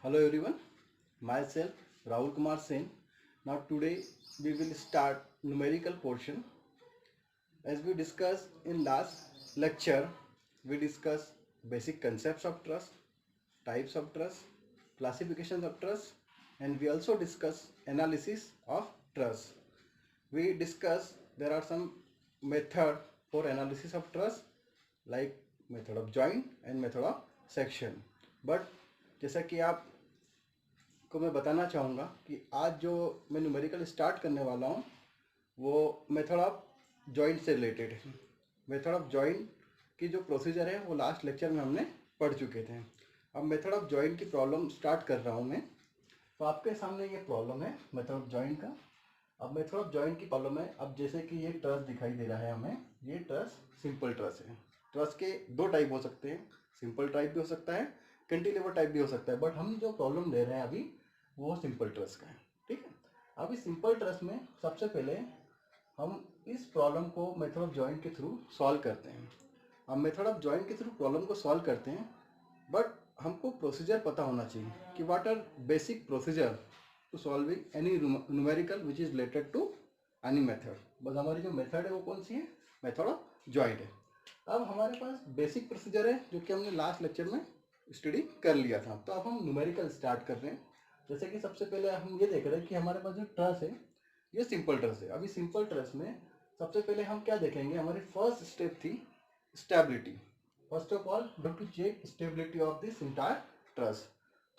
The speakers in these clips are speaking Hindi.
Hello everyone, myself Rahul Kumar Sen. Now today we will start numerical portion. As we discussed in last lecture, we discussed basic concepts of trust, types of trust, classifications of trust, and we also discuss analysis of trust. We discuss there are some method for analysis of trust like method of joint and method of section. But जैसा कि आप को मैं बताना चाहूँगा कि आज जो मैं न्यूमेरिकल स्टार्ट करने वाला हूँ वो मेथड ऑफ जॉइंट से रिलेटेड है। मेथड ऑफ जॉइंट की जो प्रोसीजर है वो लास्ट लेक्चर में हमने पढ़ चुके थे। अब मेथड ऑफ जॉइंट की प्रॉब्लम स्टार्ट कर रहा हूँ मैं। तो आपके सामने ये प्रॉब्लम है मेथड ऑफ जॉइंट का। अब मेथड ऑफ जॉइंट की प्रॉब्लम है, अब जैसे कि ये ट्रस दिखाई दे रहा है हमें, ये ट्रस सिंपल ट्रस है। ट्रस के दो टाइप हो सकते हैं, सिंपल टाइप भी हो सकता है, कैंटिलीवर टाइप भी हो सकता है, बट हम जो प्रॉब्लम ले रहे हैं अभी वो सिंपल ट्रस का है। ठीक है, अब इस सिंपल ट्रस में सबसे पहले हम इस प्रॉब्लम को मेथड ऑफ जॉइंट के थ्रू सॉल्व करते हैं। अब मेथड ऑफ जॉइंट के थ्रू प्रॉब्लम को सॉल्व करते हैं, बट हमको प्रोसीजर पता होना चाहिए कि what are basic procedure to solving any numerical which is related to any method. बस हमारी जो मेथड है वो कौन सी है, मेथड ऑफ जॉइंट है। अब हमारे पास बेसिक प्रोसीजर है जो कि हमने लास्ट लेक्चर में स्टडी कर लिया था। तो अब हम न्यूमेरिकल स्टार्ट कर रहे हैं। जैसे कि सबसे पहले हम ये देख रहे हैं कि हमारे पास जो ट्रस है ये सिंपल ट्रस है। अभी सिंपल ट्रस में सबसे पहले हम क्या देखेंगे, हमारी फर्स्ट स्टेप थी stability. First of all we have to check stability of this entire truss.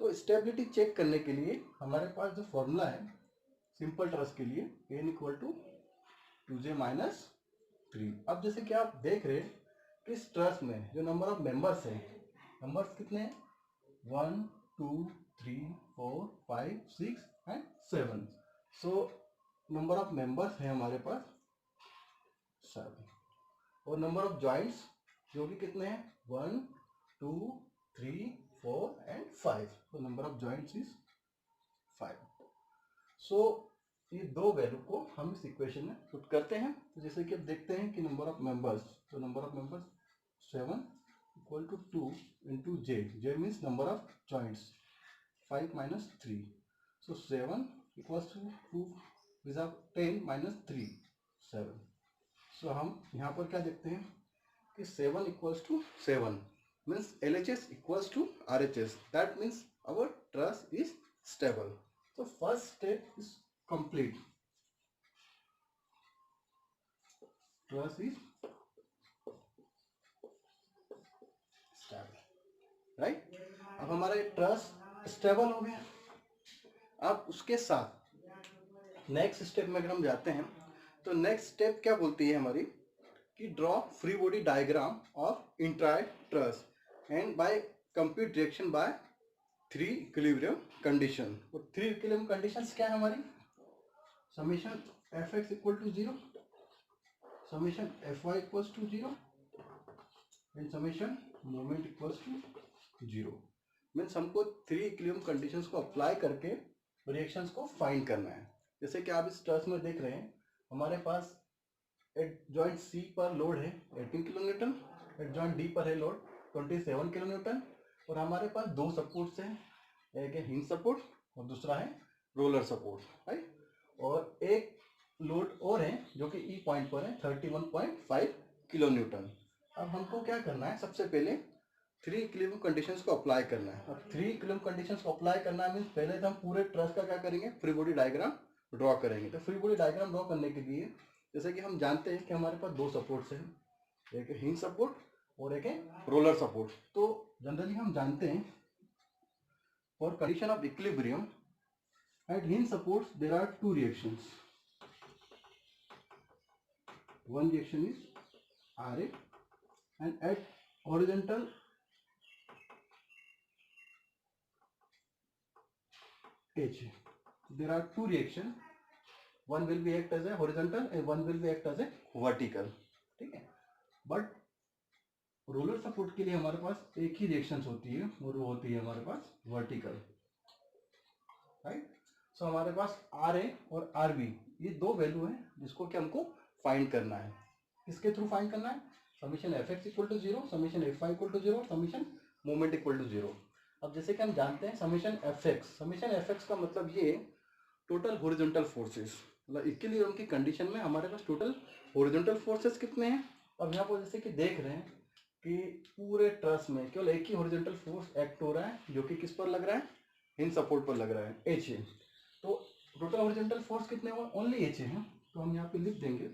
तो स्टेबिलिटी चेक करने के लिए हमारे पास जो फॉर्मूला है सिंपल ट्रस के लिए n equal to 2j minus 3। अब जैसे कि आप देख रहे हैं कि इस ट्रस में जो नंबर ऑफ मेंबर्स हैं, नंबर्स कितने हैं, 1 2 3 4 5 6 and 7। So number of members है हमारे पास 7 और नंबर ऑफ जॉइंट्स जो कि कितने हैं 1 2 3 4 एंड 5। तो नंबर ऑफ जॉइंट्स इज 5। सो ये दो वैल्यू को हम इस इक्वेशन में पुट करते हैं। तो जैसे कि अब देखते हैं कि नंबर ऑफ मेंबर्स, तो number of members 7 equal to 2 into J, J means number of joints 5 minus 3। So 7 equals to 2 viz of 10 minus 3 7। So हम यहाँ पर क्या देखते हैं कि 7 equals to 7 means LHS equals to RHS, that means our truss is stable. So first step is complete. Truss is stable, right? अब हमारा ट्रस स्टेबल हो गया। अब उसके साथ नेक्स्ट स्टेप में अगर हम जाते हैं तो नेक्स्ट स्टेप क्या बोलती है हमारी कि draw free body diagram of entire truss and by compute reaction by 3 equilibrium condition. और 3 इक्विलिब्रियम कंडीशंस क्या है हमारी, summation fx equal to 0, summation fy equals to 0 and summation moment equals to 0। Means हमको 3 इक्विलिब्रियम कंडीशंस को अप्लाई करके रिएक्शंस को फाइंड करना है। जैसे कि आप इस ट्रस में देख रहे हैं हमारे पास एट जॉइंट C पर लोड है 18 किलोन्यूटन, एट जॉइंट D पर है लोड 27 किलोन्यूटन, और हमारे पास दो सपोर्ट्स हैं, एक है हिंज सपोर्ट और दूसरा है रोलर सपोर्ट, राइट। और एक लोड और है जो कि ई पॉइंट पर है 31.5 किलोन्यूटन। अब हमको क्या करना है, सबसे पहले 3 इक्विलिब्रियम कंडीशंस को अप्लाई करना है। अब 3 इक्विलिब्रियम कंडीशंस को अप्लाई करना है मीन्स पहले तो हम पूरे ट्रस का क्या करेंगे, फ्री बॉडी डायग्राम ड्रॉ करेंगे। तो फ्री बॉडी डायग्राम ड्रॉ करने के लिए जैसे कि हम जानते हैं कि हमारे पास दो सपोर्ट्स हैं, एक है हिंज सपोर्ट और एक है रोलर सपोर्ट। तो जनरली हम जानते हैं for condition of equilibrium at hinge supports there are two reactions. One reaction is Ra and at horizontal H there are two reactions. One will be act as a horizontal and one will be act as a vertical. ठीक है, बट रोलर सपोर्ट के लिए हमारे पास एक ही रिएक्शन होती है और वो होती है हमारे पास वर्टिकल, राइट। सो हमारे पास Ra और Rb ये दो वैल्यू है जिसको कि हमको फाइंड करना है। किसके थ्रू फाइंड करना है, summation fx equal to 0, summation fy equal to 0, summation moment equal to 0। अब जैसे कि हम जानते हैं समीशन एफ एक्स का मतलब ये टोटल हॉरिजॉन्टल फोर्सेस, मतलब इक्विलिब्रियम की कंडीशन में हमारे पास टोटल हॉरिजॉन्टल फोर्सेस कितने हैं। अब यहाँ पर जैसे कि देख रहे हैं कि पूरे ट्रस में केवल एक ही हॉरिजॉन्टल फोर्स एक्ट हो रहा है, जो कि किस पर लग रहा है, इन सपोर्ट पर लग रहा है, एच ए। तो टोटल हॉरिजॉन्टल फोर्स कितने हुए, ओनली एच ए है। तो हम यहाँ पे लिख देंगे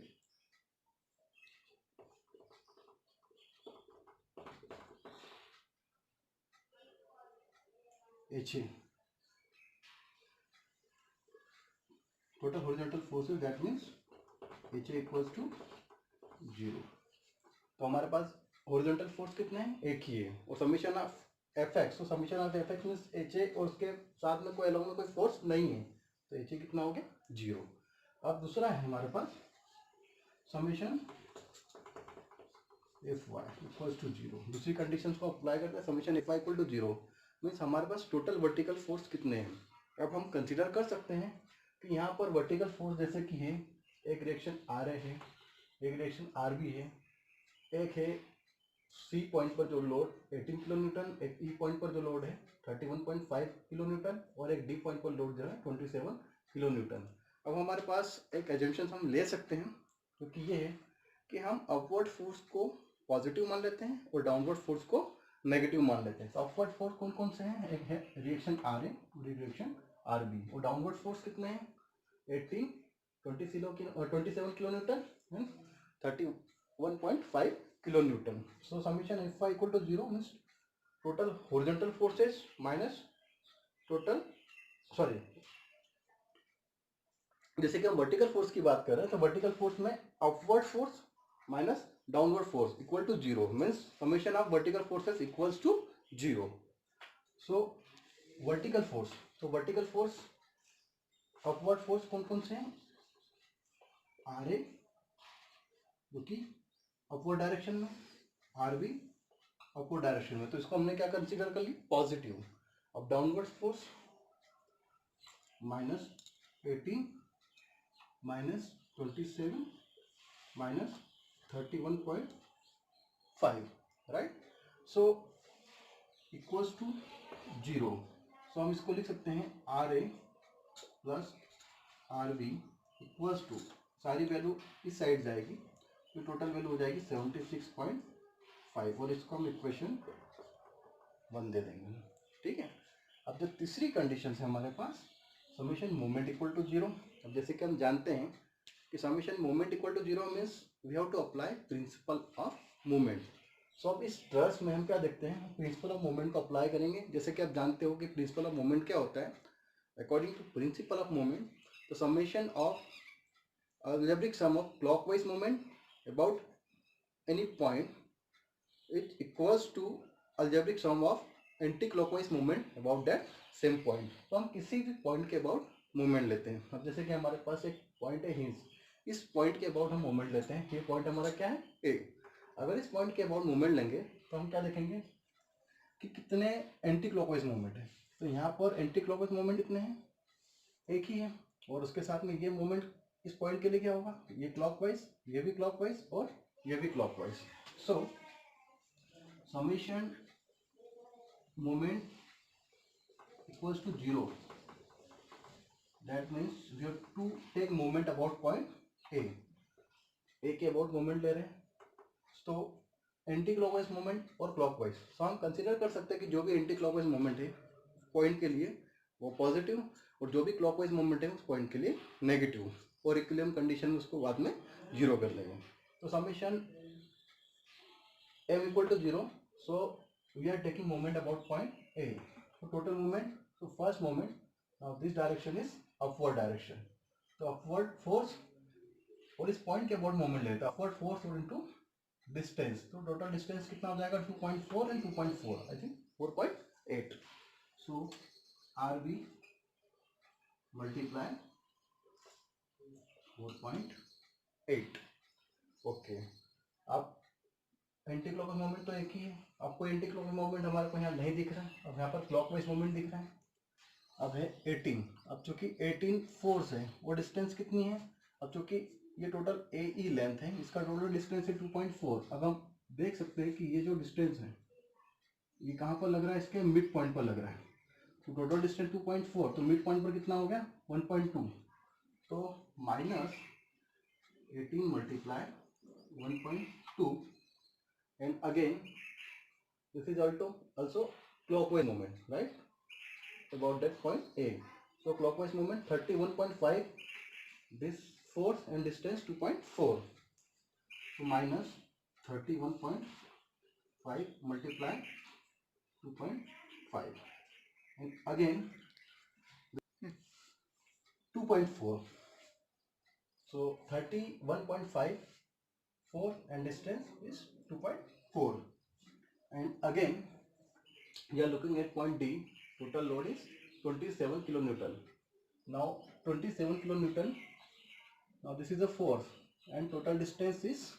H A total horizontal forces, that means HA equals to 0। तो हमारे पास horizontal force कितने हैं, एक ही है, और समीशन ऑफ Fx, तो summation of Fx means HA और उसके साथ में कोई अलग में कोई फोर्स नहीं है, तो HA कितना हो गया, 0। अब दूसरा है हमारे पास समीशन Fy इक्वल्स टू 0। दूसरी कंडीशन को अप्लाई करते हैं, summation Fy equal to 0 means हमारे पास टोटल वर्टिकल फोर्स कितने हैं। अब हम कंसिडर कर सकते हैं कि यहाँ पर वर्टिकल फोर्स जैसे कि है, एक रिएक्शन आर ए है, एक रिएक्शन आर बी है, एक है सी पॉइंट पर जो लोड 18 किलो न्यूटन, एक ई पॉइंट पर जो लोड है 31.5 किलो न्यूटन, और एक डी पॉइंट पर लोड जो है 27 किलो न्यूटन। अब हमारे पास एक एजम्पशन हम ले सकते हैं, क्योंकि ये है कि हम अपवर्ड फोर्स को पॉजिटिव मान लेते हैं और डाउनवर्ड फोर्स को नेगेटिव मान लेते हैं। तो अपवर्ड फोर्स कौन कौन से हैं, एक है रिएक्शन आर ए और रिएक्शन आर बी, और डाउनवर्ड फोर्स कितने हैं, 18 27 kilo newton and 31.5 kilo newton. So summation F equal to 0 means total horizontal forces minus total जैसे कि हम वर्टिकल फोर्स की बात कर रहे हैं, तो वर्टिकल फोर्स में upward force minus downward force equal to 0 means summation of vertical forces equals to 0। So vertical force, तो वर्टिकल फोर्स अपवर्ड फोर्स कौन कौन से हैं, आर ए जो कि अपवर्ड डायरेक्शन में, आर बी अपवर्ड डायरेक्शन में, तो इसको हमने क्या कंसीडर कर ली, पॉजिटिव। अब downward force minus 18 minus 27 minus 31.5, right, so equals to 0। सो हम इसको लिख सकते हैं R A plus R B equals to, सारी वैल्यू इस साइड जाएगी तो टोटल वैल्यू हो जाएगी 76.5, और इसको हम इक्वेशन 1 दे देंगे, ठीक है। अब जो तीसरी कंडीशन है हमारे पास समीशन मोमेंट इक्वल टू 0। अब जैसे कि हम जानते हैं कि summation moment equal to 0 means we have to apply principle of moment. So अब इस ट्रस में हम क्या देखते हैं, प्रिंसिपल ऑफ मोमेंट को अप्लाई करेंगे। जैसे कि आप जानते हो कि प्रिंसिपल ऑफ मोमेंट क्या होता है, according to principle of moment तो summation of algebraic sum of clockwise moment about any point it equals to algebraic sum of anti-clockwise moment about that same point। तो हम किसी भी पॉइंट के अबाउट मोमेंट लेते हैं। अब जैसे कि हमारे पास एक पॉइंट है हिंस, इस पॉइंट के अबाउट हम मोमेंट लेते हैं, ये पॉइंट हमारा क्या है, ए। अगर इस पॉइंट के अबाउट मोमेंट लेंगे तो हम क्या देखेंगे कि कितने एंटी क्लॉकवाइज मोमेंट है। तो यहाँ पर एंटी क्लॉकवाइज मोमेंट कितने हैं, एक ही है, और उसके साथ में ये मोमेंट इस पॉइंट के लिए क्या होगा, ये क्लॉकवाइज, ये भी क्लॉकवाइज और ये भी clockwise. So summation moment equals to 0, that means we have to take moment about point A के अबाउट मोमेंट ले रहे हैं, तो एंटी क्लॉकवाइज मोमेंट और क्लॉकवाइज। सो हम कंसिडर कर सकते हैं कि जो भी एंटी क्लॉकवाइज मोमेंट है पॉइंट के लिए वो पॉजिटिव, और जो भी क्लॉकवाइज मोमेंट है उस पॉइंट के लिए नेगेटिव, और इक्विलिब्रियम कंडीशन में उसको बाद में 0 कर लेंगे। तो summation m equal to 0, so we are taking moment about point A. तो टोटल मोमेंट, तो first moment now this direction is upward direction, तो अपवर्ड फोर्स और इस पॉइंट के अबाउट मोमेंट लेते हैं, अपवर्ड फोर्स और इनटू डिस्टेंस, तो टोटल डिस्टेंस कितना हो जाएगा 2.4 and 2.4 I think 4.8। So R B multiply 4.8, okay. अब एंटी क्लॉकवाइज मोमेंट तो एक ही है, आपको एंटी क्लॉकवाइज मोमेंट हमारे को यहाँ नहीं दिख रहा है, अब यहाँ पर क्लॉकवाइज मोमेंट दिख रहा है। अब है 18, अब चूंकि 18 फोर्स है और डिस्टेंस कितनी है, अब चूंकि ये टोटल ए ई लेंथ है, इसका टोटल डिस्टेंस है 2.4। अब हम देख सकते हैं कि ये जो डिस्टेंस है ये कहाँ पर लग रहा है, इसके मिड पॉइंट पर लग रहा है। तो टोटल डिस्टेंस 2.4, तो मिड पॉइंट पर कितना हो गया 1.2, तो minus 18 multiply 1.2 and again this is also clockwise movement, right, about that point A. So clockwise movement 31.5, this force and distance 2.4, so minus 31.5 multiply 2.5 and again 2.4, so 31.5 4 and distance is 2.4 and again we are looking at point D. Total load is 27 kilonewton. Now 27 kilonewton, now this is a force and total distance is,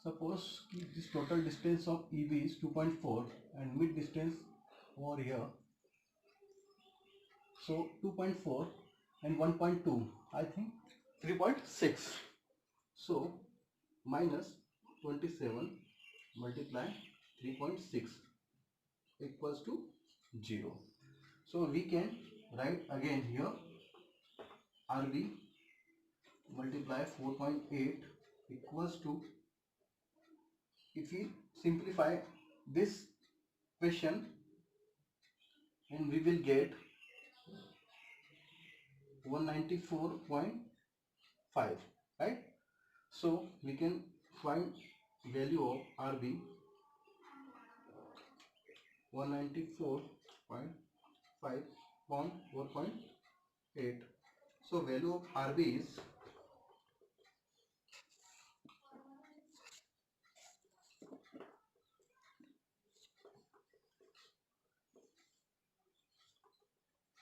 suppose this total distance of EB is 2.4 and mid distance over here, so 2.4 and 1.2, I think 3.6, so minus 27 multiply 3.6 equals to 0. So we can write again here RB multiply 4.8 equals to, if we simplify this question and we will get 194.5, right? So we can find value of RB 194.5 upon 4.8. So value of RB is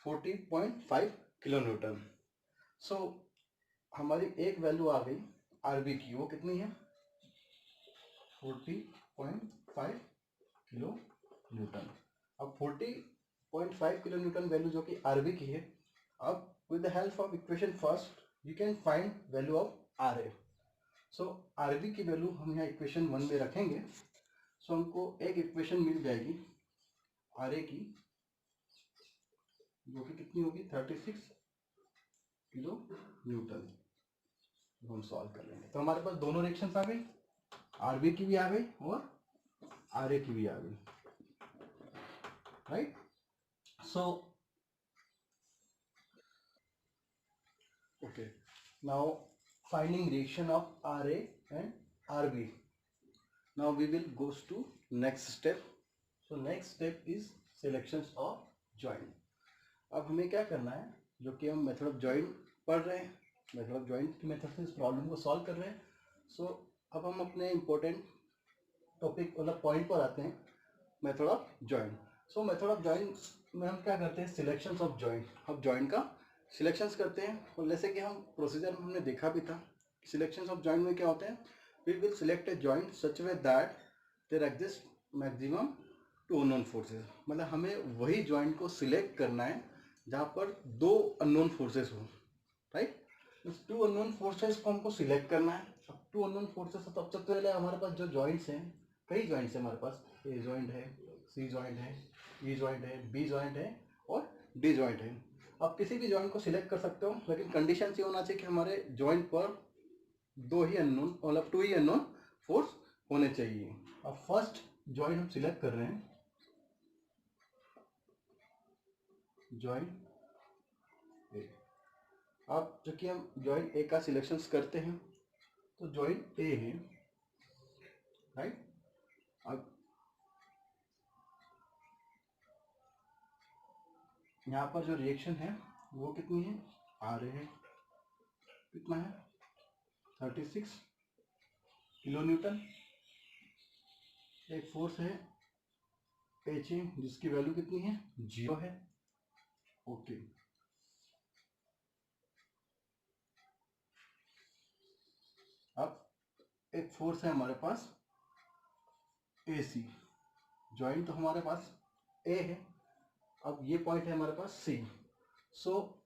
40.5 kilonewton. So हमारी एक वैल्यू आ गई आरबी की, वो कितनी है 40.5 किलो न्यूटन. अब 40.5 किलो न्यूटन वैल्यू जो कि आरबी की है, अब with the help of equation first you can find value of R A. So RB की वैल्यू हम यहाँ इक्वेशन 1 में रखेंगे. सो हमको एक इक्वेशन मिल जाएगी आर ए की, जो कि कितनी होगी 36 किलो न्यूटन. हम सॉल्व कर लेंगे. तो हमारे पास दोनों रिएक्शंस आ गई, आरबी की भी आ गई और आर ए की भी आ गई, right. So okay, now finding reaction of R A and RB. Now we will goes to next step. So next step is selections of joint. अब हमें क्या करना है, जो कि हम मेथड ऑफ जॉइंट पढ़ रहे हैं, मेथड ऑफ जॉइंट की मेथड से इस प्रॉब्लम को सॉल्व कर रहे हैं. सो अब हम अपने इम्पोर्टेंट टॉपिक मतलब पॉइंट पर आते हैं, method of joint. So method of joint में हम क्या करते हैं, सिलेक्शंस ऑफ जॉइंट. अब जॉइंट का सिलेक्शंस करते हैं, और जैसे कि हम प्रोसीजर में हमने देखा भी था, सिलेक्शंस ऑफ जॉइंट में क्या होते हैं, we will select a joint such way that there exist maximum 2 unknown forces. मतलब हमें वही जॉइंट को सिलेक्ट करना है जहाँ पर 2 अननोन फोर्सेस हो, राइट. इस 2 अननोन फोर्सेस को हमको सिलेक्ट करना है. अब 2 अननोन फोर्सेस, तो अब सबसे पहले हमारे पास जो जॉइंट्स हैं, कई जॉइंट्स हैं हमारे पास. ए जॉइंट है, सी जॉइंट है, ई जॉइंट है, बी जॉइंट है और डी जॉइंट है. आप किसी भी जॉइंट को सिलेक्ट कर सकते हो, लेकिन कंडीशन ये होना चाहिए कि हमारे जॉइंट पर 2 ही अननोन मतलब 2 ही अननोन फोर्स होने चाहिए. अब फर्स्ट जॉइंट हम सिलेक्ट कर रहे हैं, जॉइंट ए. अब चूंकि हम जॉइंट ए का सिलेक्शन करते हैं, तो जॉइंट ए है, राइट. अब यहाँ पर जो रिएक्शन है वो कितनी है, आ रहे हैं कितना है 36 किलो न्यूटन. एक फोर्स है एच ए, जिसकी वैल्यू कितनी है 0 है. ओके. अब एक फोर्स है हमारे पास ए सी. जॉइंट तो हमारे पास ए है, अब ये पॉइंट है हमारे पास सी. सो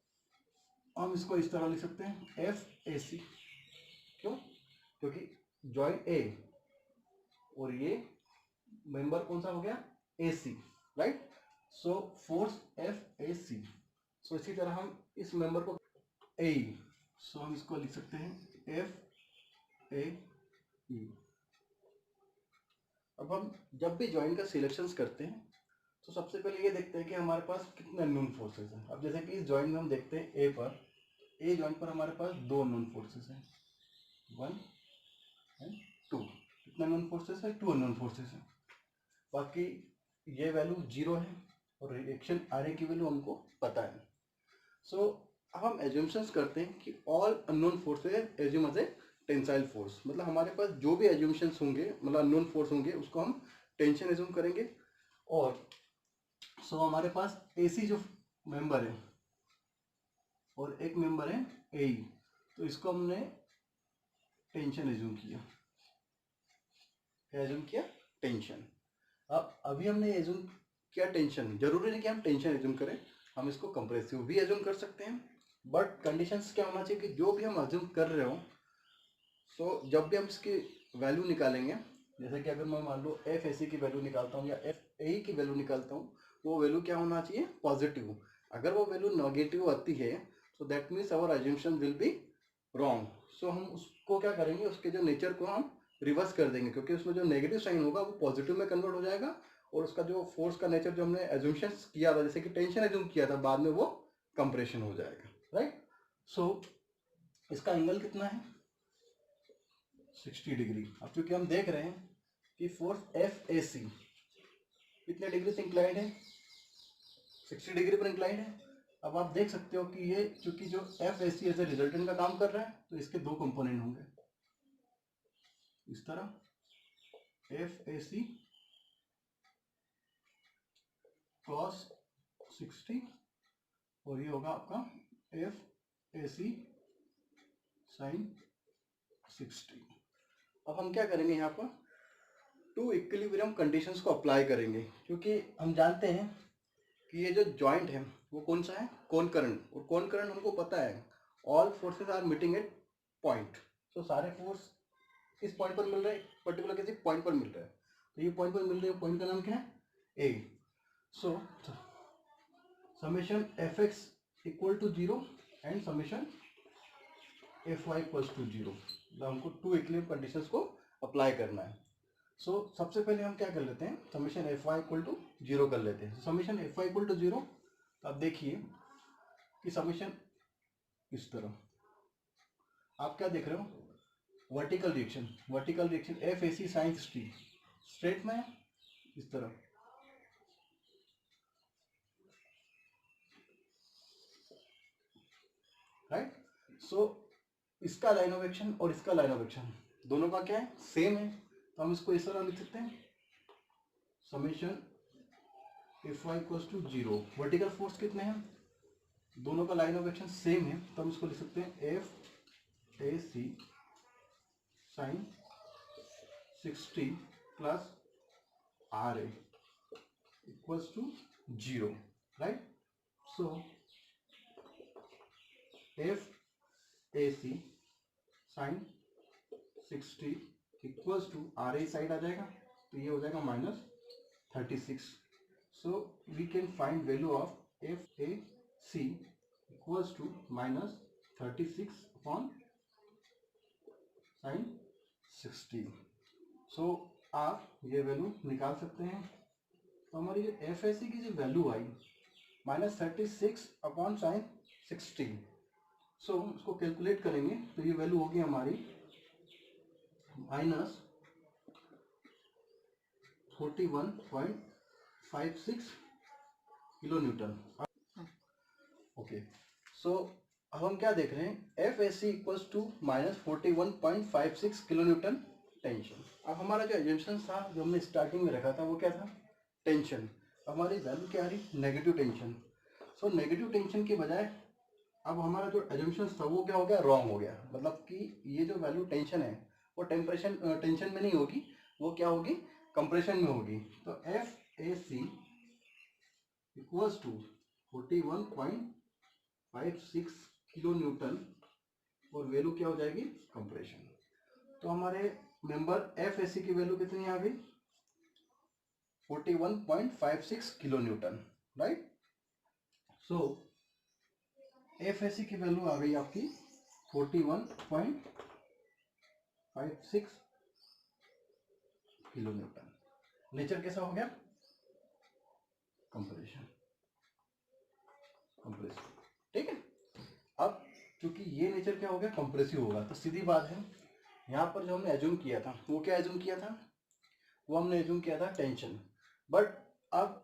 हम इसको इस तरह लिख सकते हैं एफ ए सी. क्यों, क्योंकि जॉइंट ए और ये मेंबर कौन सा हो गया AC, right. So force FAC। सो इसी तरह हम इस मेंबर को AE, सो हम इसको लिख सकते हैं FAE। अब हम जब भी जॉइंट का सिलेक्शंस करते हैं तो सबसे पहले ये देखते हैं कि हमारे पास कितने अननोन फोर्सेस हैं। अब जैसे कि इस जॉइंट में हम देखते हैं ए जॉइंट पर हमारे पास 2 अननोन फोर्सेस हैं, 1 एंड 2। कितने अननोन फोर्सेस है? 2 अननोन फोर्सेस हैं। बाकी ये वैल्यू 0 है और रिएक्शन आर ए की वैल्यू हमको पता है। सो अब हम एज्यूमशंस करते हैं कि all unknown forces assume as a tensile force. मतलब हमारे पास जो भी एज्यूमशंस होंगे, मतलब अननोन फोर्स होंगे, उसको हम टेंशन एज्यूम करेंगे। और सो हमारे पास AC जो मेंबर है और एक मेंबर है AE, तो इसको हमने टेंशन एज्यूम किया। क्या एज्यूम किया? टेंशन। अब अभी हमने एज्यूम किया टेंशन, जरूरी नहीं कि हम टेंशन एज्यूम करें, हम इसको कंप्रेसिव भी एज्यूम कर सकते हैं। बट कंडीशंस क्या होना चाहिए कि जो भी हम एज्यूम कर रहे हो, सो जब भी हम इसकी वैल्यू निकालेंगे, जैसे कि अगर मैं मान लो FAC की वैल्यू निकालता हूँ या FAE की वैल्यू निकालता हूँ, वो वैल्यू क्या होना चाहिए? पॉजिटिव। अगर वो वैल्यू नेगेटिव आती है तो that means our assumption will be wrong. So हम उसको क्या करेंगे, उसके जो नेचर को हम रिवर्स कर देंगे, क्योंकि उसमें जो नेगेटिव साइन होगा वो पॉजिटिव में कन्वर्ट हो जाएगा और उसका जो फोर्स का नेचर जो हमने एज्यूमशन किया था, जैसे कि टेंशन एज्यूम किया था, बाद में वो कंप्रेशन हो जाएगा, राइट। सो इसका एंगल कितना है? 60 डिग्री। अब क्योंकि हम देख रहे हैं कि फोर्स FAC कितने डिग्री से इंक्लाइंड है? 60 डिग्री पर इंक्लाइंड है। अब आप देख सकते हो कि ये चूंकि जो FAC एज ए रिजल्टेंट का काम कर रहा है, तो इसके 2 कंपोनेंट होंगे। इस तरह FAC cos 60 और ये होगा आपका FAC sin 60। अब हम क्या करेंगे, यहाँ पर 2 इक्विलिब्रियम कंडीशंस को अप्लाई करेंगे, क्योंकि हम जानते हैं कि ये जो जॉइंट है वो कौन सा है? Concurrent. और कोन करंट हमको पता है all forces are meeting at point. So सारे फोर्स किस पॉइंट पर मिल रहे हैं? पर्टिकुलर किसी पॉइंट पर मिल रहा है। तो ये पॉइंट पर मिल रहे हैं, पॉइंट का नाम क्या है? A। So summation Fx equal to 0 and summation Fy equal to 0। हमको 2 इक्विलिब्रियम कंडीशंस को अप्लाई करना है। सो सबसे पहले हम क्या कर लेते हैं, समेशन Fy इक्वल टू 0 कर लेते हैं। समेशन Fy इक्वल टू 0, तो आप देखिए कि समेशन इस तरह आप क्या देख रहे हो? Vertical reaction, vertical reaction FAC sin 60 straight में इस तरह, राइट। सो इसका लाइन ऑफ एक्शन और इसका लाइन ऑफ एक्शन दोनों का क्या है? सेम है। तो हम इसको इस तरह लिख सकते हैं, summation Fy equal to 0। Vertical force कितने हैं? दोनों का लाइन ऑफ एक्शन सेम है, तो हम इसको लिख सकते हैं FAC sin 60 plus RA equals to 0, right. So FAC sin 60 equals to RA side आ जाएगा, तो ये हो जाएगा -36। So we can find value of FAC equals to -36 upon sin 60। So आप ये वैल्यू निकाल सकते हैं। तो हमारी जो FAC की जो वैल्यू आई -36 अपॉन sin 60, सो हम उसको कैलकुलेट करेंगे तो ये वैल्यू होगी हमारी -41.56 किलो न्यूटन। ओके, सो अब हम क्या देख रहे हैं, FAC equals to -41.56 kilo newton tension. अब हमारा जो एजम्पशन था, जो हमने स्टार्टिंग में रखा था, वो क्या था? टेंशन। हमारी वैल्यू क्या आ रही? Negative tension. So negative tension के बजाय अब हमारा जो एजम्पशन था वो क्या हो गया? रॉन्ग हो गया। मतलब कि ये जो वैल्यू टेंशन है वो टेंशन में नहीं होगी, वो क्या होगी? कंप्रेशन में होगी। तो FAC equals to 41.56 kilo newton और वैल्यू क्या हो जाएगी? कंप्रेशन। तो हमारे मेंबर FAC की वैल्यू कितनी आ गई? 41.56 kilo newton, right. So F A C की वैल्यू आ गई आपकी 41.56 किलो न्यूटन। नेचर कैसा हो गया? कंप्रेशन, ठीक है। अब क्योंकि ये नेचर क्या हो गया, कंप्रेसिव होगा, तो सीधी बात है यहाँ पर जो हमने एज्यूम किया था वो क्या एज्यूम किया था, वो हमने एज्यूम किया था टेंशन। बट अब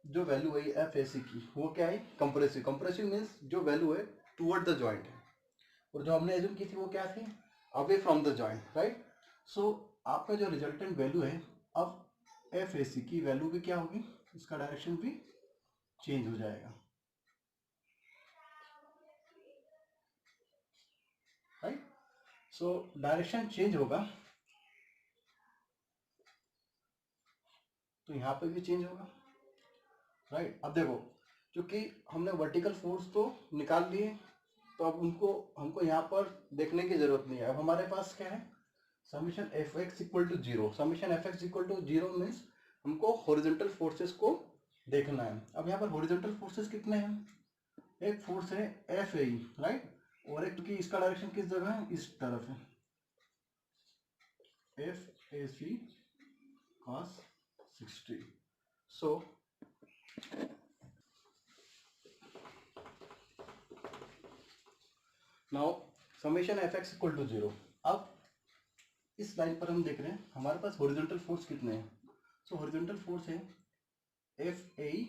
जो वैल्यू है एफ ए सी की वो क्या है, कंप्रेसिव। कंप्रेसिव मीन्स जो वैल्यू है टुवर्ड द जॉइंट है, और जो हमने एज्यूम की थी वो क्या थी, away from the joint, right. So आपका जो रिजल्टेंट वैल्यू है अब एफ ए सी की वैल्यू भी क्या होगी, इसका डायरेक्शन भी चेंज हो जाएगा, राइट। सो डायरेक्शन चेंज होगा तो यहाँ पे भी चेंज होगा, राइट। अब देखो क्योंकि हमने वर्टिकल फोर्स तो निकाल लिए, तो अब हमको यहाँ पर देखने की जरूरत नहीं है। अब हमारे पास क्या है, summation F X equal to zero. Summation F X equal to zero means हमको हॉरिजॉन्टल फोर्सेस को देखना है। अब यहाँ पर हॉरिजॉन्टल फोर्सेस कितने हैं, एक फोर्स है एफ ए, राइट, और एक क्योंकि इसका डायरेक्शन किस जगह है, इस तरफ है, F A C cos 60। So now summation F X equal to zero. अब इस लाइन पर हम देख रहे हैं हमारे पास हॉरिजॉन्टल फोर्स कितने हैं। सो हॉरिजॉन्टल फोर्स है एफ ए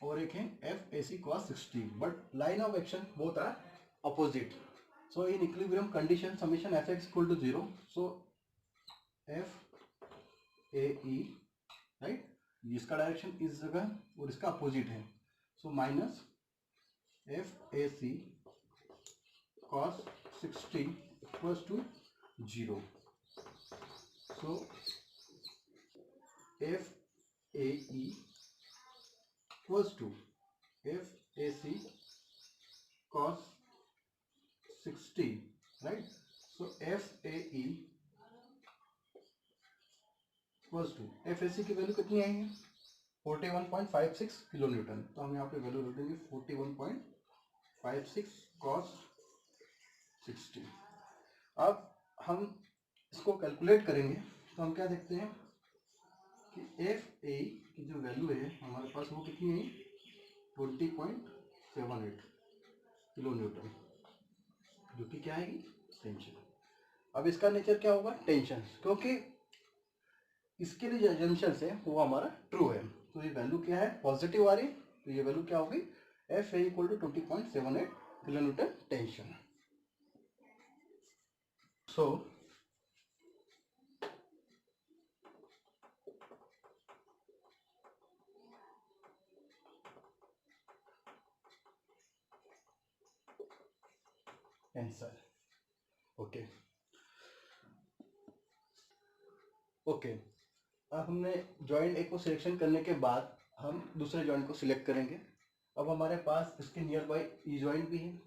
और एक है F A C cos 60, but line of action both are opposite. So in equilibrium condition summation F X equal to zero. So F A E, right, इसका डायरेक्शन इस जगह और इसका अपोजिट है, so minus F A C cos 60 equals to 0. So F A E equals to F A C cos 60, right? So F A E equals to F A C की वैल्यू कितनी आएगी, 41.56 किलो न्यूटन। तो हम यहाँ पे वैल्यू रख देंगे 41.56 cos 60। अब हम इसको कैलकुलेट करेंगे तो हम क्या देखते हैं कि एफ ए की जो वैल्यू है हमारे पास वो कितनी है, 20.78 किलो न्यूटन, जो कि क्या आएगी, टेंशन। अब इसका नेचर क्या होगा, टेंशन, क्योंकि इसके लिए जो एजम्पशन है वो हमारा ट्रू है, तो ये वैल्यू क्या है, पॉजिटिव आ रही है, तो ये वैल्यू क्या होगी, F A equal to 20.78 kilo newton tension. So answer, okay okay. अब हमने जॉइंट ए को सिलेक्शन करने के बाद हम दूसरे जॉइंट को सिलेक्ट करेंगे। अब हमारे पास इसके नियर बाई ई जॉइंट भी है,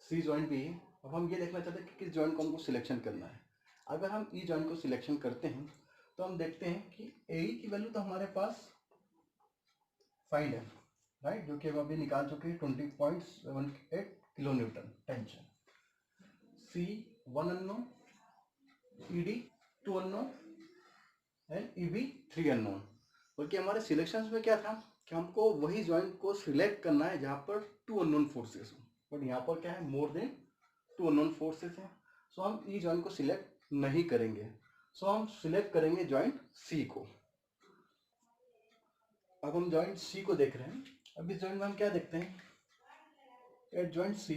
सी जॉइंट भी है। अब हम ये देखना चाहते हैं कि किस जॉइंट को हमको सिलेक्शन करना है। अगर हम ई जॉइंट को सिलेक्शन करते हैं तो हम देखते हैं कि ए की वैल्यू तो हमारे पास फाइंड है, राइट, जो कि हम अभी निकाल चुके हैं 20.78 kilo newton tension. C 1 unknown, E D 2 unknown and E B 3 unknown. बल्कि हमारे सिलेक्शंस में क्या था कि हमको वही जॉइंट को सिलेक्ट करना है जहाँ पर 2 अननोन फोर्सेस हो, बट यहाँ पर क्या है, मोर देन 2 अननोन फोर्सेस हैं। सो हम ई जॉइंट को सिलेक्ट नहीं करेंगे, सो हम सिलेक्ट करेंगे जॉइंट सी को। अब हम जॉइंट सी को देख रहे हैं। अब इस जॉइंट में हम क्या देखते हैं, at joint C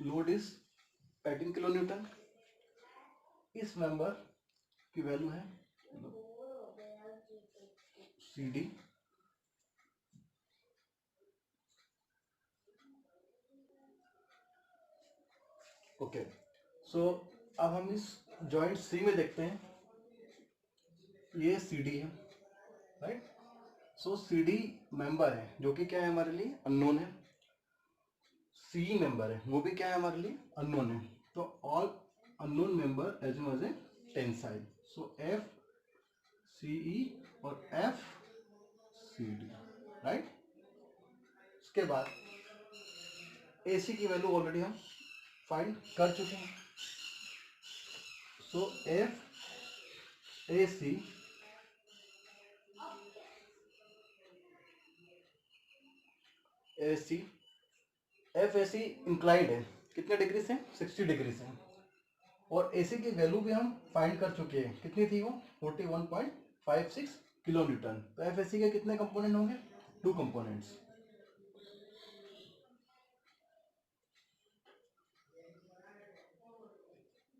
load is 18 kilo newton. इस मेंबर की वैल्यू है सी डी, ओके। सो अब हम इस जॉइंट सी में देखते हैं, ये सी डी है, राइट। सो सी डी मेंबर है जो कि क्या है, हमारे लिए अननोन है। सी मेंबर है वो भी क्या है, हमारे लिए अननोन है। तो all unknown member assume as a tensile. So F CE और FCD, राइट। उसके बाद AC की वैल्यू ऑलरेडी हम फाइंड कर चुके हैं। सो FAC FAC इंक्लाइंड है कितने डिग्री से, 60 डिग्री से, और AC की वैल्यू भी हम फाइंड कर चुके हैं, कितनी थी वो, 41.56 किलो न्यूटन। तो FAC के कितने कंपोनेंट होंगे, 2 कंपोनेंट्स।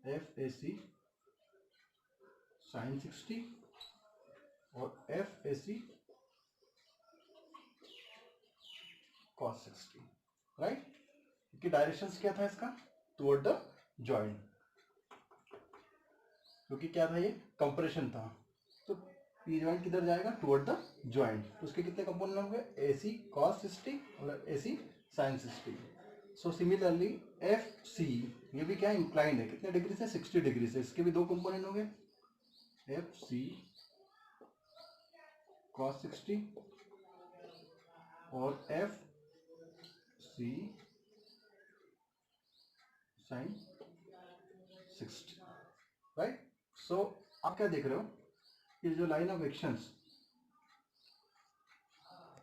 FAC sin 60 और FAC cos 60, राइट। क्योंकि डायरेक्शन क्या था इसका, टुवर्ड द जॉइंट, क्योंकि क्या था, ये कंप्रेशन था, तो ये जॉइंट किधर जाएगा, टुवर्ड द जॉइंट। तो उसके कितने कंपोनेंट होंगे, AC cos 60 और AC sin 60। So similarly FC ये भी क्या है, इंक्लाइंड है, कितने डिग्री से, 60 डिग्री से, इसके भी 2 कंपोनेंट होंगे, FC cos 60 और FC sin 60, राइट। सो आप क्या देख रहे हो, ये जो लाइन ऑफ एक्शंस,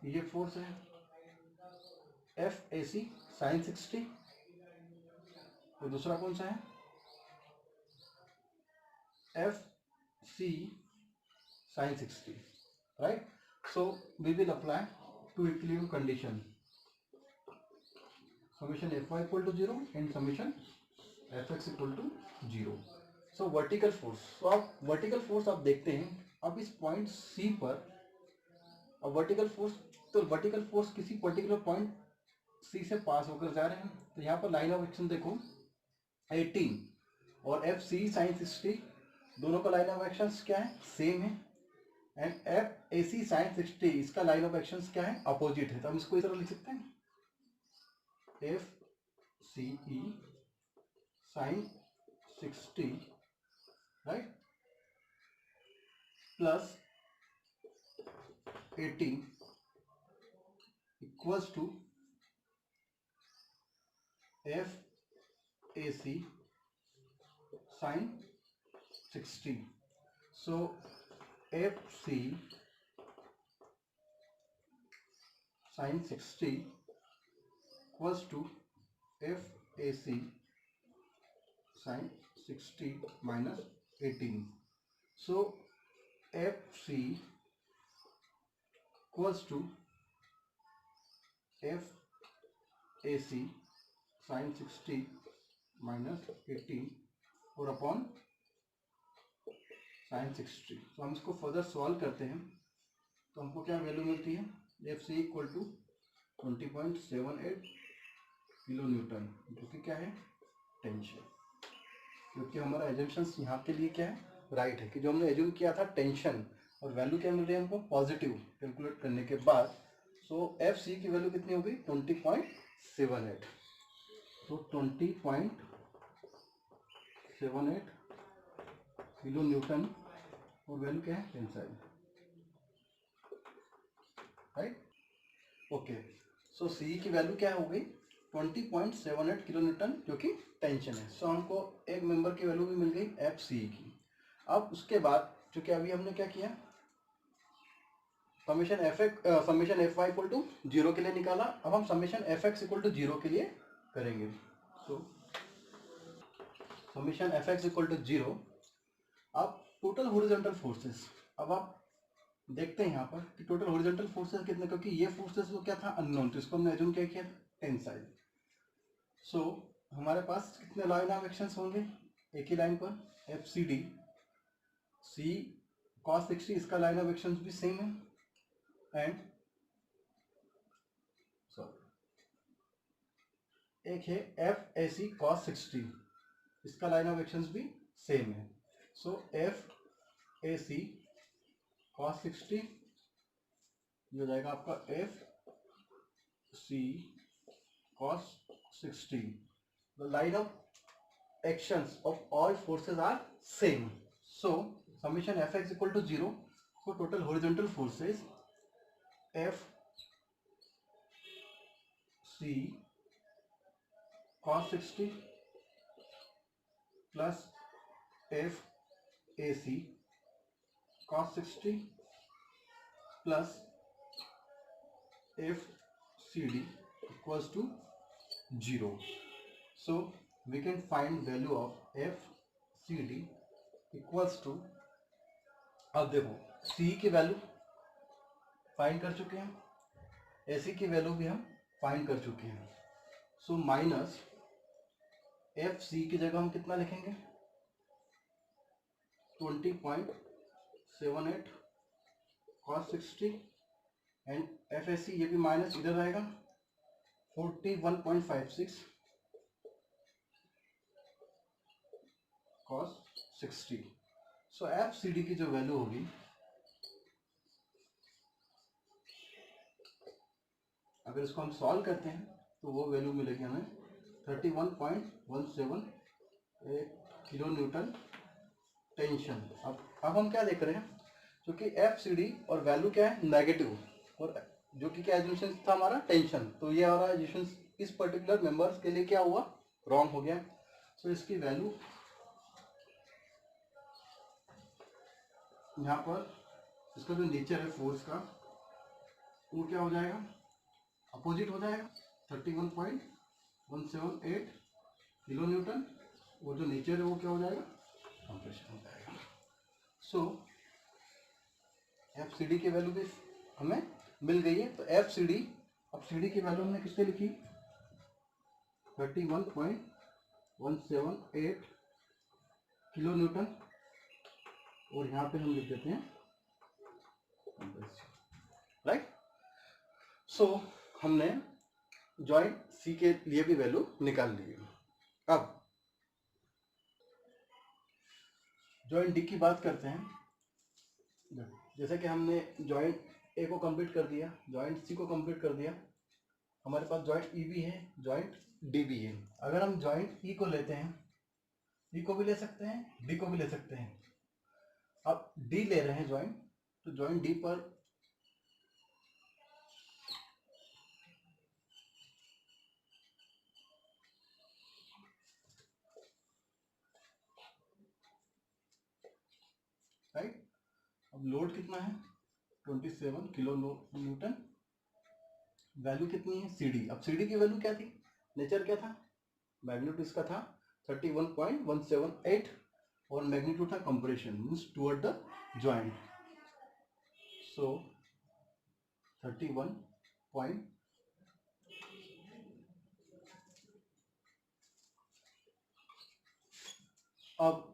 ये फोर्स है FAC sin 60 और दूसरा कौन सा है, FC sin 60, right. So we will apply to equilibrium condition, summation Fy equal to 0 and summation Fx equal to 0। So vertical force, तो आप वर्टिकल फोर्स आप देखते हैं, अब इस पॉइंट C पर, अब वर्टिकल फोर्स, तो वर्टिकल फोर्स किसी पर्टिकुलर पॉइंट C से पास होकर जा रहे हैं, तो यहाँ पर लाइन ऑफ एक्शन देखो 18 और FC sin 60 दोनों का लाइन ऑफ एक्शन क्या है, सेम है, एंड FAC sin 60 इसका लाइन ऑफ एक्शन क्या है, अपोजिट है। तो हम इसको इस तरह लिख सकते हैं, FCE sin 60, right, plus 18 equals to FAC sin 60। So FC sin 60 equals to FAC sin 60 minus 18। So FC equals to FAC sin 60 minus 18 और अपॉन sin 60। तो हम इसको फर्दर सॉल्व करते हैं, तो हमको क्या वैल्यू मिलती है, FC equal to 20.78 kilo newton, जो कि क्या है, टेंशन। क्योंकि हमारा एजम्पशंस यहाँ के लिए क्या है, राइट है, कि जो हमने एज्यूम किया था टेंशन, और वैल्यू क्या मिल रही है हमको, पॉजिटिव, कैलकुलेट करने के बाद। सो FC की वैल्यू कितनी होगी, 20.78। तो 20.78 किलो न्यूटन, और वैल्यू क्या है, टेंसाइल, राइट। ओके, सो CE की वैल्यू क्या हो गई, 20.78 किलो न्यूटन, जो कि टेंशन है। सो हमको एक मेंबर की वैल्यू भी मिल गई FCE की। अब उसके बाद जो कि अभी हमने क्या किया, समेशन Fy इक्वल टू 0 के लिए निकाला, अब हम समेशन Fx इक्वल टू 0 के लिए करेंगे। So summation Fx equal to 0। अब टोटल हॉरिजॉन्टल फोर्सेस, अब आप देखते हैं यहाँ पर कि टोटल हॉरिजॉन्टल फोर्सेस कितने, क्योंकि ये फोर्सेस वो क्या था, अननोन, तो इसको हमने एज्यूम क्या किया, टेंसाइल। सो हमारे पास कितने लाइन ऑफ एक्शंस होंगे, एक ही लाइन पर, FCD C cos 60 इसका लाइन ऑफ एक्शंस भी सेम है, एंड एक है FAC cos 60 इसका लाइन ऑफ एक्शंस भी सेम है। सो FAC cos 60 ये हो जाएगा आपका FC cos 60। The line of actions of all forces are same. So summation Fx equal to 0 for total horizontal forces F C cos 60 plus F AC cos 60 plus F CD equals to 0. So we can find value of F CD equals to, अब देखो C की वैल्यू फाइंड कर चुके हैं, AC की वैल्यू भी हम फाइंड कर चुके हैं. सो माइनस FC की जगह हम कितना लिखेंगे 20.78 cos 60 एंड FAC ये भी माइनस इधर आएगा 41.56 cos 60. सो FCD की जो वैल्यू होगी अगर इसको हम सॉल्व करते हैं तो वो वैल्यू मिलेगी हमें 31.17 किलो न्यूटन टेंशन. अब हम क्या देख रहे हैं, क्योंकि FCD और वैल्यू क्या है नेगेटिव, और जो कि क्या एज्यूमेशन था हमारा टेंशन, तो ये हमारा एज्यूमेशन इस पर्टिकुलर मेंबर्स के लिए क्या हुआ रॉन्ग हो गया. सो इसकी वैल्यू यहाँ पर इसका जो नेचर है फोर्स का वो क्या हो जाएगा अपोजिट हो जाएगा 31.178 किलो न्यूटन, वो जो नेचर है वो क्या हो जाएगा कंप्रेशन हो जाएगा. सो FCD की वैल्यू भी हमें मिल गई है. तो FCD, अब CD की वैल्यू हमने किससे लिखी 31.178 किलो न्यूटन, और यहाँ पे हम लिख देते हैं राइट. सो हमने जॉइंट C के लिए भी वैल्यू निकाल ली है. अब जॉइंट D की बात करते हैं. जैसे कि हमने जॉइंट A को कंप्लीट कर दिया, जॉइंट C को कंप्लीट कर दिया, हमारे पास जॉइंट E भी है, जॉइंट D भी है. अगर हम जॉइंट E को लेते हैं, E को भी ले सकते हैं, D को भी ले सकते हैं. अब D ले रहे हैं जॉइंट, तो जॉइंट D पर राइट. अब लोड कितना है 27 किलो न्यूटन, वैल्यू कितनी है CD. अब CD की वैल्यू क्या थी, नेचर क्या था, मैग्नीट्यूड इसका था 31.178 और मैग्नीट्यूड था compression means toward the joint. So 31 point अब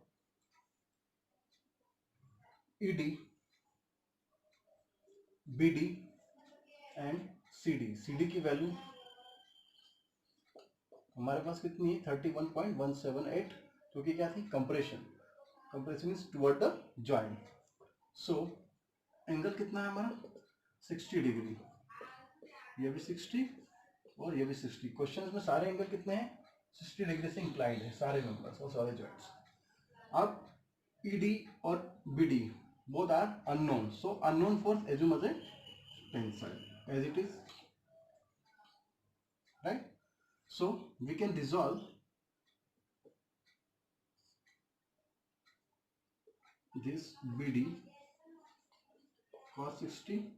ED BD एंड CD की वैल्यू हमारे पास कितनी है 31.178, जो कि क्या थी compression is toward the joint. So angle कितना है हमारा 60 डिग्री, ये भी 60 और ये भी 60. क्वेश्चन में सारे एंगल कितने हैं 60 डिग्री से इंक्लाइंड है सारे मेंबर्स और सारे जॉइंट्स. अब ED और BD both are unknown, so unknown force assume as a tensile as it is, right. So we can resolve this BD cos 60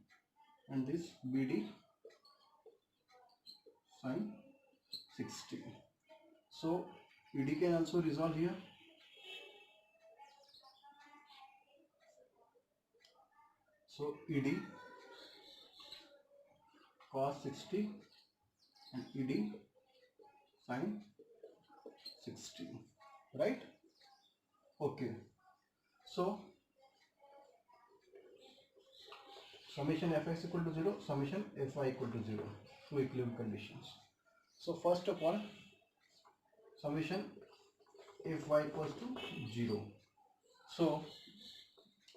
and this BD sin 60. So ED can also resolve here. So ED cos 60 and ED sin 60, right. Okay. So summation Fx equal to 0, summation Fy equal to 0, two equilibrium conditions. So first of all summation Fy equals to 0. So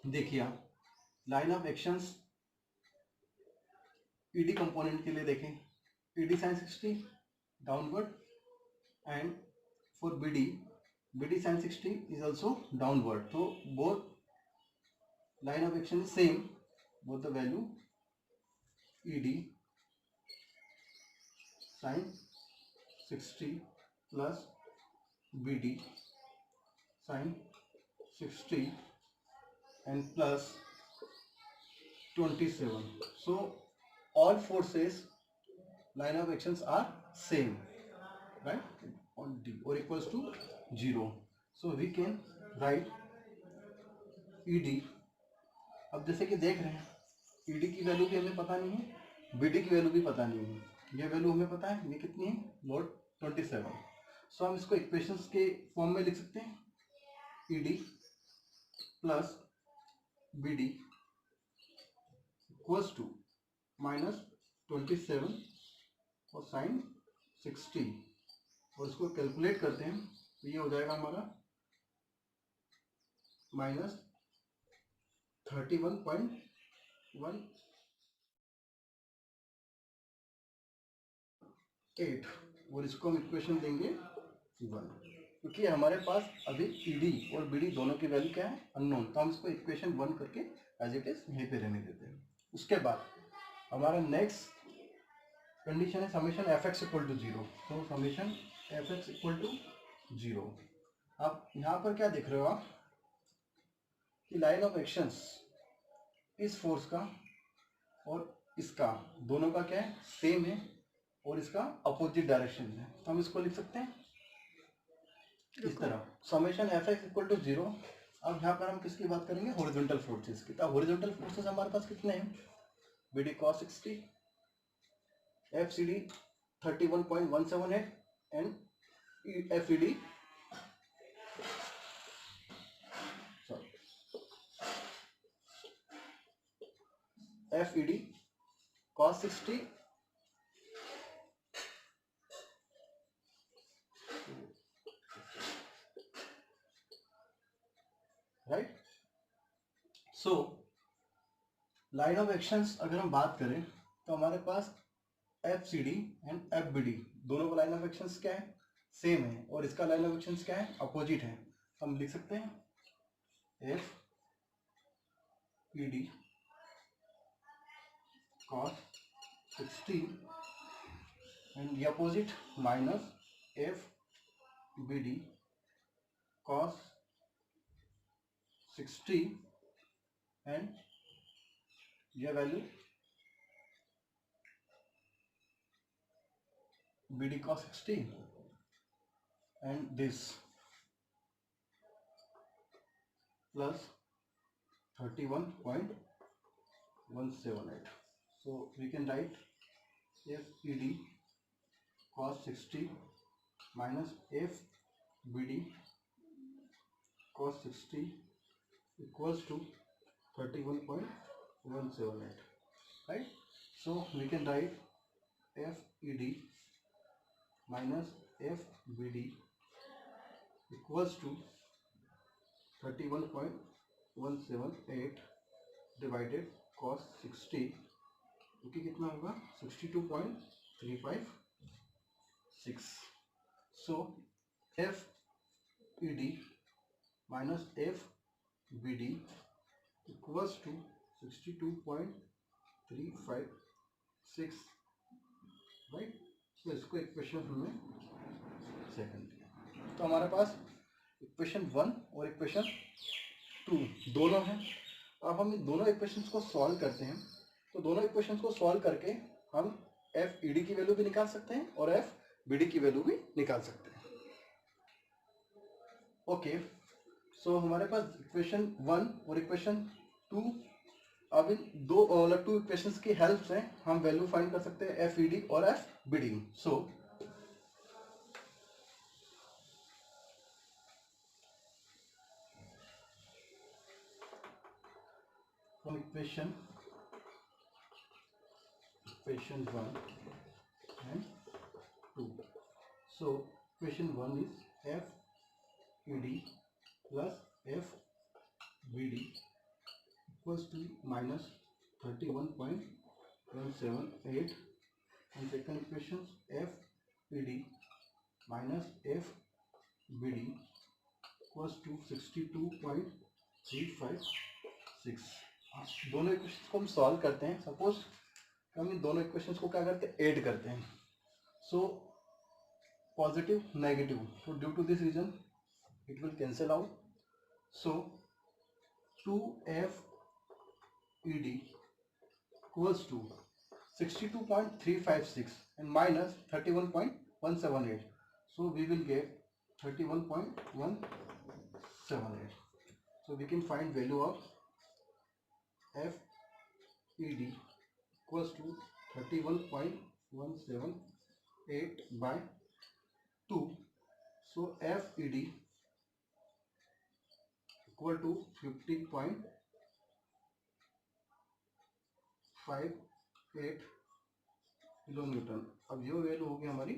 देखिए आप line of actions ED component के लिए देखें, ED sin 60 downward and for BD sin 60 is also downward. तो both line of action is same, both the value ED sin 60 plus BD sin 60 and plus 27. So all forces line of actions are same, right, on D or equals to 0. So we can write ED. अब जैसे कि देख रहे हैं ED की वैल्यू भी हमें पता नहीं है, BD की वैल्यू भी पता नहीं है, ये वैल्यू हमें पता है, ये कितनी है, नोट 27. सो हम इसको इक्वेशंस के फॉर्म में लिख सकते हैं, ED plus BD equals to minus 27 और साइन 60, और इसको कैलकुलेट करते हैं तो ये हो जाएगा हमारा माइनस 31.18, और इसको हम इक्वेशन देंगे 1, क्योंकि हमारे पास अभी ED और BD दोनों की वैल्यू क्या है, अननोन, तो हम इसको इक्वेशन 1 करके एज इट इज यहीं पे रहने देते हैं. उसके बाद हमारा नेक्स्ट कंडीशन है समेशन fx इक्वल टू 0. तो समेशन fx इक्वल टू 0. अब यहाँ पर क्या देख रहे हो आप कि लाइन ऑफ एक्शंस इस फोर्स का और इसका दोनों का क्या है, सेम है, और इसका अपोजिट डायरेक्शन है. तो हम इसको लिख सकते हैं इस तरह, समेशन fx इक्वल टू 0. अब यहाँ पर हम किसकी बात करेंगे, हॉरिजॉन्टल फोर्सेस की. तो हॉरिजॉन्टल फोर्सेस हमारे पास कितने हैं, BD cos 60, FCD 31.178 and FED FED cos 60 right. So line of actions अगर हम बात करें तो हमारे पास FCD एंड FBD दोनों का लाइन ऑफ एक्शंस क्या है, सेम है, और इसका लाइन ऑफ एक्शंस क्या है, अपोजिट है. तो हम लिख सकते हैं FED cos 60 एंड ये opposite minus FBD cos 60 and ये value BD cos 60 and this plus 31.178. So we can write FED cos 60 minus FBD cos 60 equals to 31.178, right? So we can write FED minus FBD equals to 31.178 divided cos 60, क्योंकि कितना होगा 62.356. So FED minus FBD equals to 62.356, right. तो इसको इक्वेशन हमने सेकंड दिया. तो हमारे पास इक्वेशन 1 और इक्वेशन 2 दोनों हैं. अब हम इन दोनों इक्वेशंस को सॉल्व करते हैं. तो दोनों इक्वेशंस को सॉल्व करके हम FED की वैल्यू भी निकाल सकते हैं और FBD की वैल्यू भी निकाल सकते हैं. ओके, सो हमारे पास इक्वेशन 1 और इक्वेशन 2, अब इन दो इक्वेशंस की हेल्प से हम वैल्यू फाइंड कर सकते हैं FED और FBD. So from equation 1 and 2. So equation 1 is FED plus FBD equals to minus 31.178, and second equation FED minus FBD equals to 62.356, 6। दोनों इक्वेशंस को हम सॉल्व करते हैं। सपोज हम इन दोनों इक्वेशंस को क्या करते हैं, ऐड करते हैं। सो पॉजिटिव नेगेटिव, तो due to this reason it will cancel out. So 2f ed equals to 62.356 and minus 31.178. So we will get 31.178. So we can find value of f ed equals to 31.178 by 2. So f ed equal to 50.58 kilo Newton. अब ये वैल्यू होगी हमारी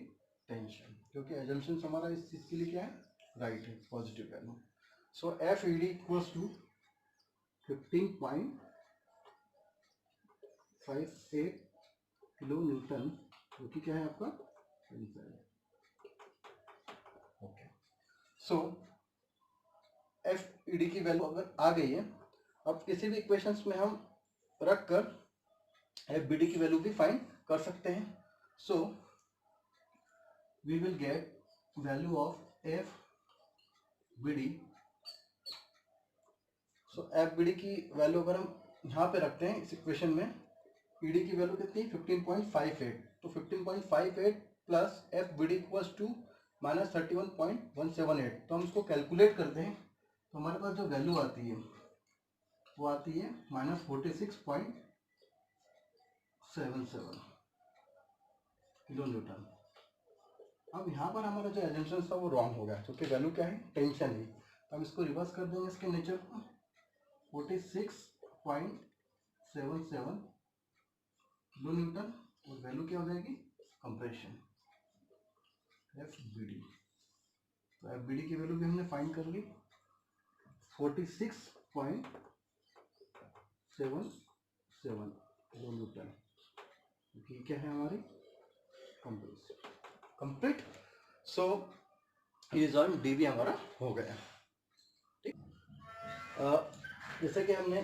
टेंशन, क्योंकि एजम्पशन हमारा इस चीज के लिए क्या है, राइट है, positive value. So F E D equals to 15.58 kilo newton, जो कि क्या है आपका tension. Okay, so F E D की वैल्यू अगर आ गई है, अब किसी भी इक्वेशंस में हम रख कर एफ बी डी की वैल्यू भी फाइंड कर सकते हैं। So we will get value of F B D. So F B D की वैल्यू अगर हम यहाँ पे रखते हैं इस इक्वेशन में, ई डी की वैल्यू कितनी, 15.58। तो 15.58 plus F B D equals to minus 31.178। तो हम इसको कैलकुलेट करते हैं, तो हमारे पास जो वैल्यू आती है वो आती है माइनस 46.77 किलो न्यूटन। अब यहाँ पर हमारा जो एजम्पशन था वो रॉन्ग हो गया, क्योंकि वैल्यू क्या है, टेंशन है। तो हम इसको रिवर्स कर देंगे इसके नेचर को, 46.77 किलो न्यूटन, और वैल्यू क्या हो जाएगी, कंप्रेशन, एफ बी डी। तो एफ बी डी की वैल्यू भी हमने फाइंड कर ली, 46.77 किलो न्यूटन, क्योंकि क्या है हमारी compression complete. So result D भी हमारा हो गया। ठीक, जैसे कि हमने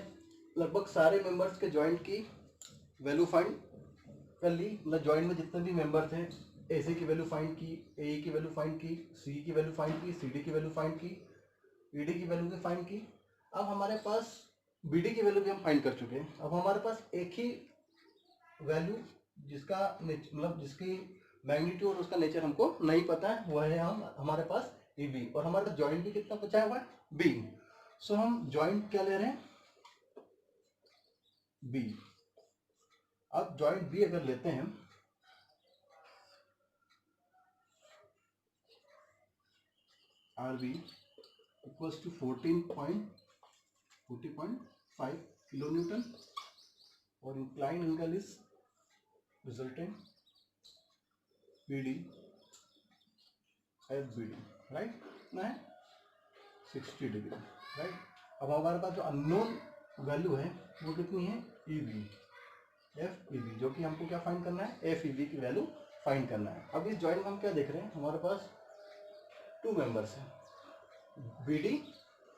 लगभग सारे मेंबर्स के जॉइंट की वैल्यू फाइंड कर ली, मतलब जॉइंट में जितने भी मेंबर थे, ए सी की वैल्यू फाइंड की, ए की वैल्यू फाइंड की, सी की वैल्यू फाइंड की, सी डी की वैल्यू फाइंड की, ई डी की वैल्यू भी फाइंड की। अब हमारे पास बी डी की वैल्यू भी हम फाइंड कर चुके हैं। अब हमारे पास एक ही वैल्यू जिसका मतलब जिसकी मैग्नीट्यूड और उसका नेचर हमको नहीं पता है, वह है हमारे पास ए बी, और हमारे पास जॉइंट भी कितना बचा हुआ है, बी। सो हम जॉइंट क्या ले रहे हैं, बी। अब जॉइंट बी अगर लेते हैं, R B equals to 40.5 kilo newton, और incline angle is resultant B D F B D, right, कितना है 60 डिग्री, राइट। अब हमारे पास जो अननोन वैल्यू है वो कितनी है, E B, F E B, जो कि हमको क्या फाइंड करना है, एफ ई बी की वैल्यू फाइंड करना है। अब इस जॉइंट में हम क्या देख रहे हैं, हमारे पास 2 मेंबर्स हैं, बी डी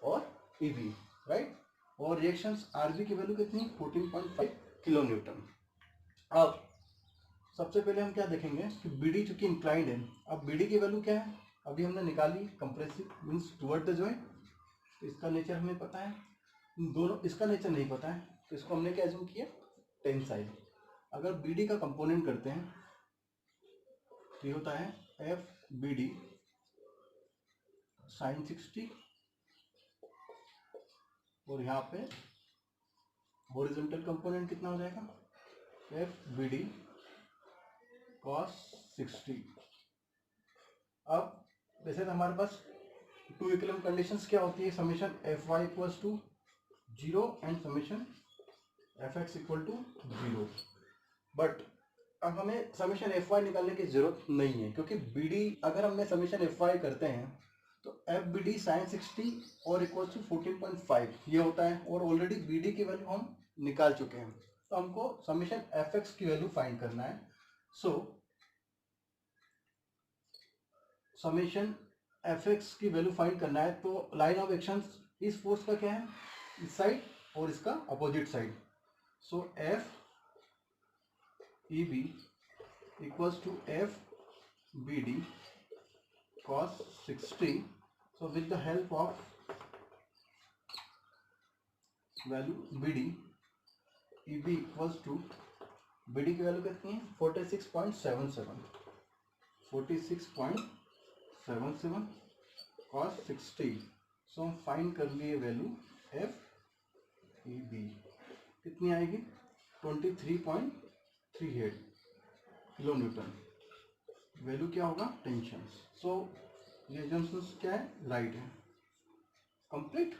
और ई बी, राइट, और रिएक्शंस आर बी की वैल्यू कितनी, 14.5 किलो न्यूटन। अब सबसे पहले हम क्या देखेंगे कि बी डी चूंकि इंक्लाइंड है, अब बी डी की वैल्यू क्या है, अभी हमने निकाली, compressive means toward the joint. तो इसका नेचर हमें पता है, दोनों इसका नेचर नहीं पता है, तो इसको हमने क्या एज्यूम किया, टेंसाइल। अगर बी डी का कंपोनेंट करते हैं तो ये होता है एफ बी डी साइन 60, और यहाँ पे हॉरिजॉन्टल कंपोनेंट कितना हो जाएगा, एफ बी डी कॉस 60। अब वैसे तो हमारे पास 2 इक्विलिब्रियम कंडीशंस क्या होती है, summation F Y equals to 0 and summation F X equal to 0। But अब हमें समेशन एफ वाई निकालने की जरूरत नहीं है, क्योंकि बी डी अगर हमने समेशन एफ वाई करते हैं तो एफ बी डी साइन 60 और इक्वल्स टू 14.5 ये होता है, और ऑलरेडी बी डी की वैल्यू हम निकाल चुके हैं। तो हमको समेशन एफ एक्स की वैल्यू फाइंड करना है। सो समेशन एफ एक्स की वैल्यू फाइंड करना है, तो लाइन ऑफ एक्शन इस फोर्स का क्या है, इस साइड और इसका opposite side. So F E B equals to F B D cos 60. So with the help of value BD, EB equals to BD की वैल्यू कितनी है 46.77 cos 60. सो हम फाइंड कर लिए वैल्यू एफ ई बी कितनी आएगी 23.38 किलो न्यूटन. वैल्यू क्या होगा टेंशन. सो ये assumptions क्या है राइट है complete.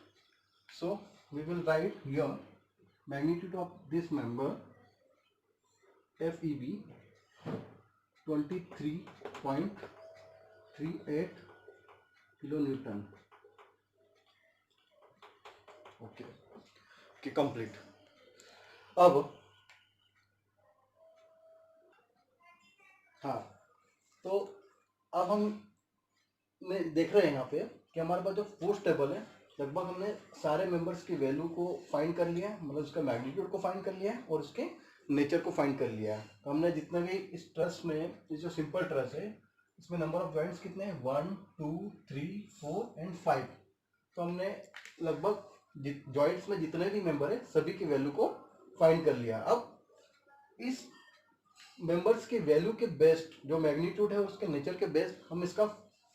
So we will write here magnitude of this member F E B 23.38 kilo newton. Okay complete. अब हाँ, तो अब हम देख रहे हैं यहाँ पे कि हमारे पास जो फोर्स टेबल है लगभग हमने सारे मेंबर्स की वैल्यू को फाइंड कर लिया है, मतलब उसका मैग्नीट्यूड को फाइंड कर लिया है और उसके नेचर को फाइंड कर लिया है. तो हमने जितने भी इस ट्रस में, ये जो सिंपल ट्रस है इसमें नंबर ऑफ जॉइंट्स कितने हैं 1 2 3 4 एंड 5. तो हमने लगभग जॉइंट्स में जितने भी मेंबर है सभी की वैल्यू को फाइंड कर लिया. अब इस मेंबर्स की वैल्यू के बेस्ड जो मैग्नीट्यूड है उसके नेचर के बेस्ड हम इसका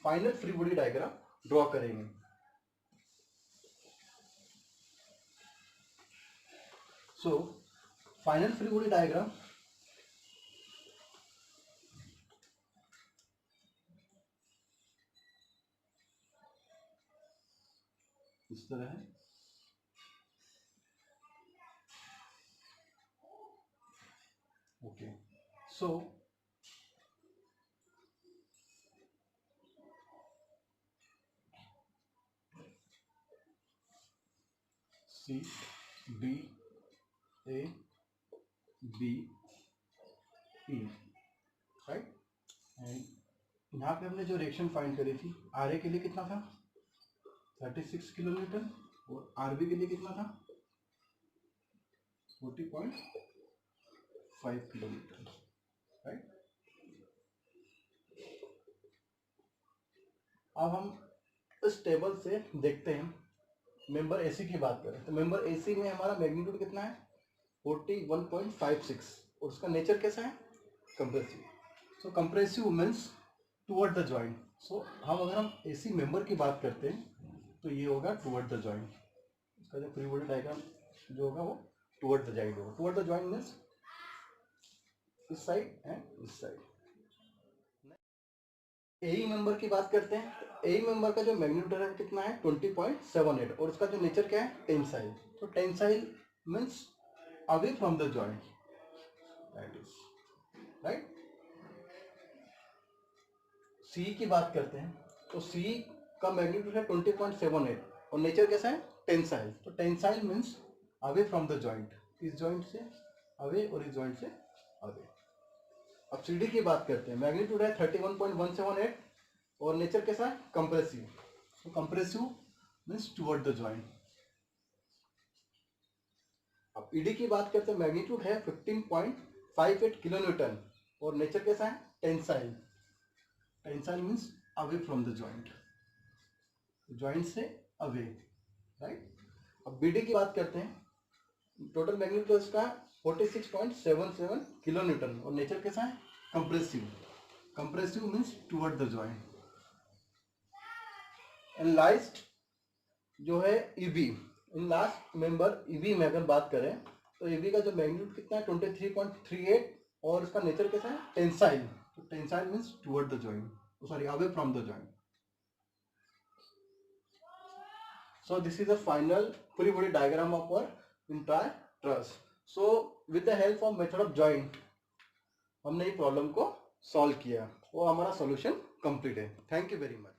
final free body diagram draw करेंगे. So final free body diagram इस तरह है. Okay. So C D A B E right. And यहाँ पे हमने जो रिएक्शन फाइंड करी थी आर ए के लिए कितना था 36 किलो न्यूटन और आर बी के लिए कितना था 40.5 किलो न्यूटन राइट. अब हम इस टेबल से देखते हैं मेंबर एसी की बात करें तो मेंबर एसी में हमारा मैग्नीट्यूड कितना है 41.56 और उसका नेचर कैसा है compressive. So compressive means toward the joint. So अगर हम एसी मेंबर की बात करते हैं तो ये होगा टुवर्ड द जॉइंट. इसका जो फ्री बॉडी डायग्राम जो होगा वो टुवर्ड द जॉइंट होगा. टुवर्ड द जॉइंट मीन्स इस साइड एंड इस साइड. एई मेंबर की बात करते हैं तो एई मेंबर का जो मैग्नीट्यूड है कितना है 20.78 और उसका जो नेचर क्या है टेंसाइल. तो tensile means away from the joint that is right. C की बात करते हैं तो सी का मैग्नीट्यूड है 20.78 और नेचर कैसा है टेंसाइल. तो tensile means away from the joint. इस जॉइंट से अवे और इस जॉइंट से अवे. अब सी डी की बात करते हैं मैग्नीट्यूड है 31.178 और नेचर कैसा है कंप्रेसिव. तो compressive means toward the joint. अब ईडी की बात करते हैं मैग्नीट्यूड है 15.58 किलो न्यूटन और नेचर कैसा है tensile. Tensile means away from the joint, joint से अवे राइट. अब बीडी की बात करते हैं टोटल मैग्नीट्यूड इसका 46.77 किलो न्यूटन और नेचर कैसा है compressive. Compressive means toward the joint. And last जो है EB. In last member EB में अगर बात करें तो ईबी का जो मैग्नीट्यूड कितना है 23.38 और उसका नेचर कैसा है टेंसाइल. तो tensile means toward the joint, sorry away from the joint. So this is the final free body diagram of our entire truss. So with the help of method of joint हमने ये प्रॉब्लम को सॉल्व किया और हमारा सॉल्यूशन कंप्लीट है. Thank you very much.